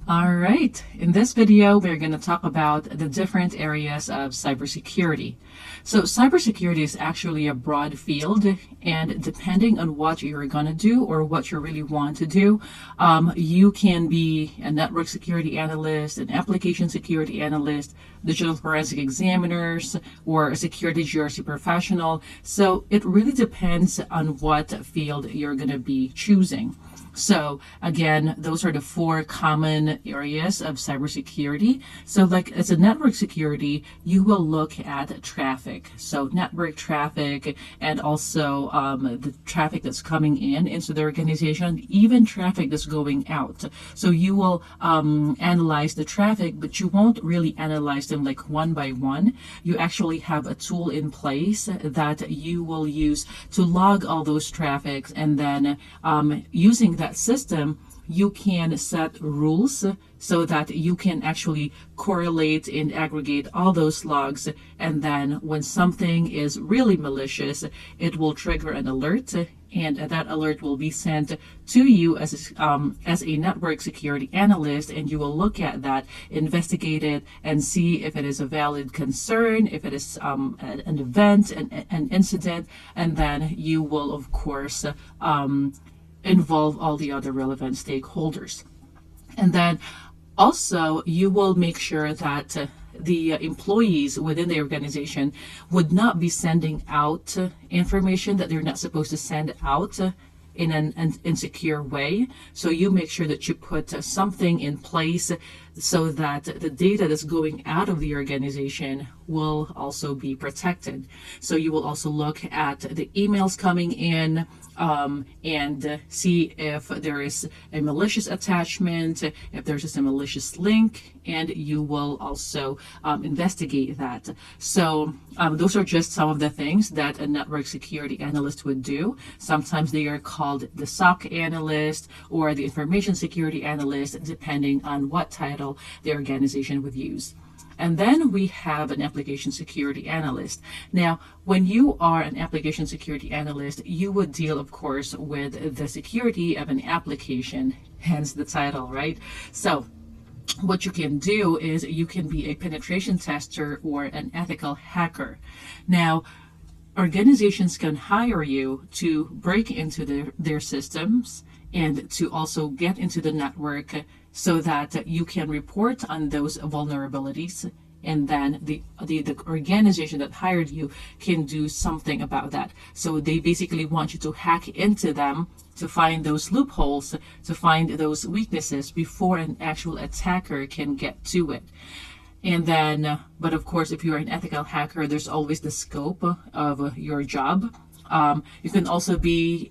All right, in this video, we're going to talk about the different areas of cybersecurity. So cybersecurity is actually a broad field, and depending on what you're going to do or what you really want to do, you can be a network security analyst, an application security analyst, digital forensic examiners, or a security GRC professional. So it really depends on what field you're going to be choosing. So again, those are the four common areas of cybersecurity. So like as a network security, you will look at traffic. So network traffic and also the traffic that's coming in into the organization, even traffic that's going out. So you will analyze the traffic, but you won't really analyze them like one by one. You actually have a tool in place that you will use to log all those traffics, and then using that system, you can set rules so that you can actually correlate and aggregate all those logs. And then when something is really malicious, it will trigger an alert, and that alert will be sent to you as a network security analyst, and you will look at that, investigate it, and see if it is a valid concern, if it is an event, an incident, and then you will, of course, involve all the other relevant stakeholders. And then also you will make sure that the employees within the organization would not be sending out information that they're not supposed to send out in an insecure way. So you make sure that you put something in place so that the data that's going out of the organization will also be protected. So you will also look at the emails coming in and see if there is a malicious attachment, if there's just a malicious link, and you will also investigate that. So those are just some of the things that a network security analyst would do. Sometimes they are called the SOC analyst or the information security analyst, depending on what title the organization would use. And then we have an application security analyst. Now, when you are an application security analyst, you would deal, of course, with the security of an application, hence the title, right? So what you can do is you can be a penetration tester or an ethical hacker. Now, organizations can hire you to break into their systems and to also get into the network so that you can report on those vulnerabilities, and then the organization that hired you can do something about that. So they basically want you to hack into them to find those loopholes, to find those weaknesses before an actual attacker can get to it. And then, but of course, if you're an ethical hacker, there's always the scope of your job. You can also be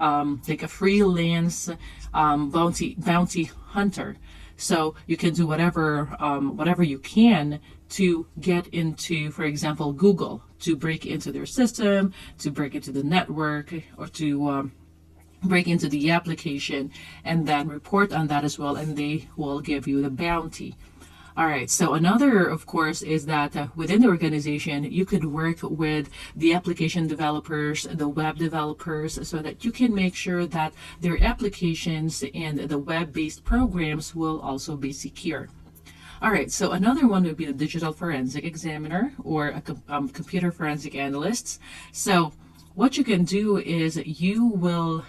like a freelance bounty hunter. So you can do whatever you can to get into, for example, Google, to break into their system, to break into the network, or to break into the application, and then report on that as well, and they will give you the bounty. All right, so another, of course, is that within the organization, you could work with the application developers, the web developers, so that you can make sure that their applications and the web-based programs will also be secure. All right, so another one would be the digital forensic examiner or a computer forensic analyst. So what you can do is you will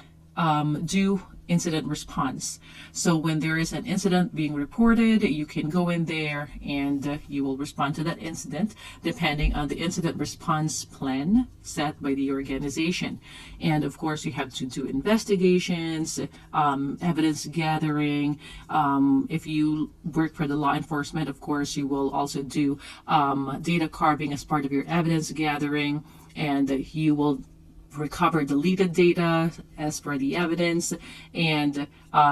do incident response. So when there is an incident being reported, you can go in there and you will respond to that incident depending on the incident response plan set by the organization. And of course, you have to do investigations, evidence gathering. If you work for the law enforcement, of course, you will also do data carving as part of your evidence gathering, and you will recover deleted data as per the evidence, and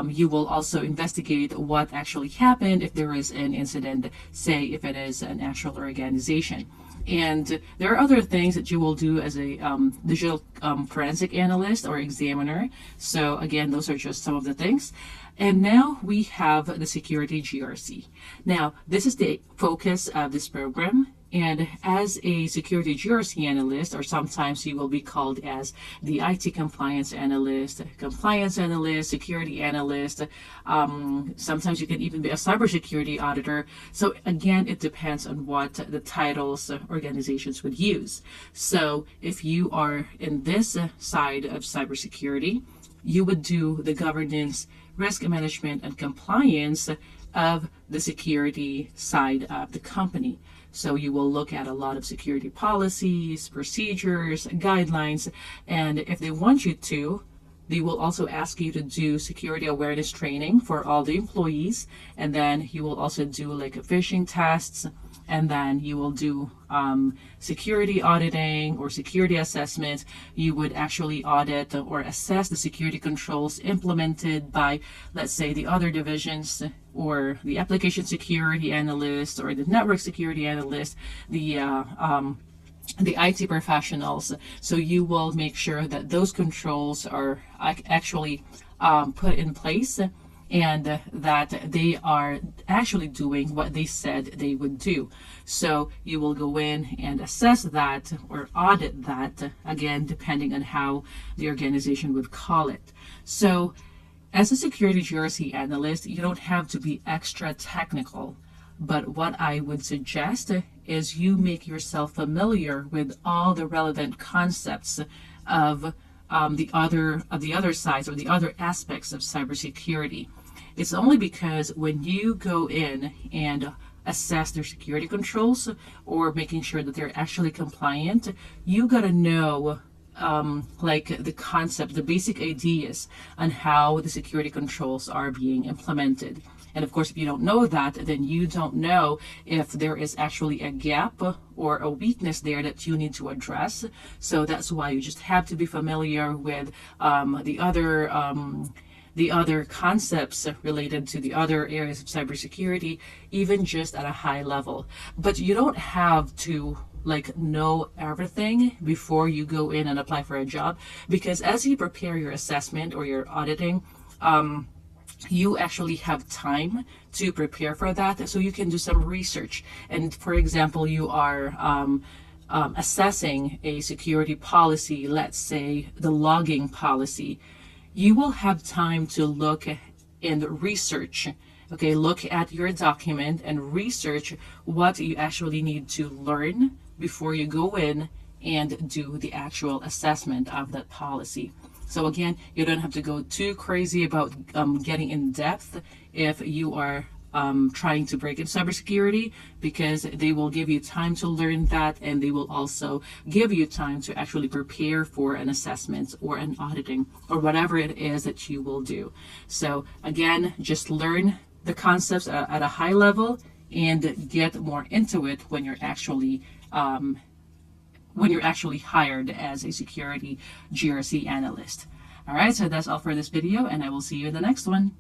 you will also investigate what actually happened if there is an incident, say if it is an actual organization. And there are other things that you will do as a digital forensic analyst or examiner. So again, those are just some of the things. And now we have the security GRC. Now, this is the focus of this program. And as a security GRC analyst, or sometimes you will be called as the IT compliance analyst, security analyst. Sometimes you can even be a cybersecurity auditor. So again, it depends on what the titles organizations would use. So if you are in this side of cybersecurity, you would do the governance, risk management, and compliance of the security side of the company. So you will look at a lot of security policies, procedures, guidelines, and if they want you to, they will also ask you to do security awareness training for all the employees, and then you will also do like phishing tests, and then you will do security auditing or security assessment. You would actually audit or assess the security controls implemented by, let's say, the other divisions, or the application security analyst, or the network security analyst, the IT professionals. So you will make sure that those controls are actually put in place, and that they are actually doing what they said they would do. So you will go in and assess that or audit that, again, depending on how the organization would call it. So as a security GRC analyst, you don't have to be extra technical. But what I would suggest is you make yourself familiar with all the relevant concepts of the other sides or the other aspects of cybersecurity. It's only because when you go in and assess their security controls or making sure that they're actually compliant, you gotta know like the concept, the basic ideas on how the security controls are being implemented. And of course, if you don't know that, then you don't know if there is actually a gap or a weakness there that you need to address. So that's why you just have to be familiar with the other concepts related to the other areas of cybersecurity, even just at a high level. But you don't have to like know everything before you go in and apply for a job, because as you prepare your assessment or your auditing, you actually have time to prepare for that, so you can do some research. And for example, you are assessing a security policy, let's say the logging policy. You will have time to look and research. Okay, look at your document and research what you actually need to learn before you go in and do the actual assessment of that policy. So again, you don't have to go too crazy about getting in depth if you are trying to break into cybersecurity, because they will give you time to learn that, and they will also give you time to actually prepare for an assessment or an auditing or whatever it is that you will do. So again, just learn the concepts at a high level and get more into it when you're actually hired as a security GRC analyst. All right, so that's all for this video, and I will see you in the next one.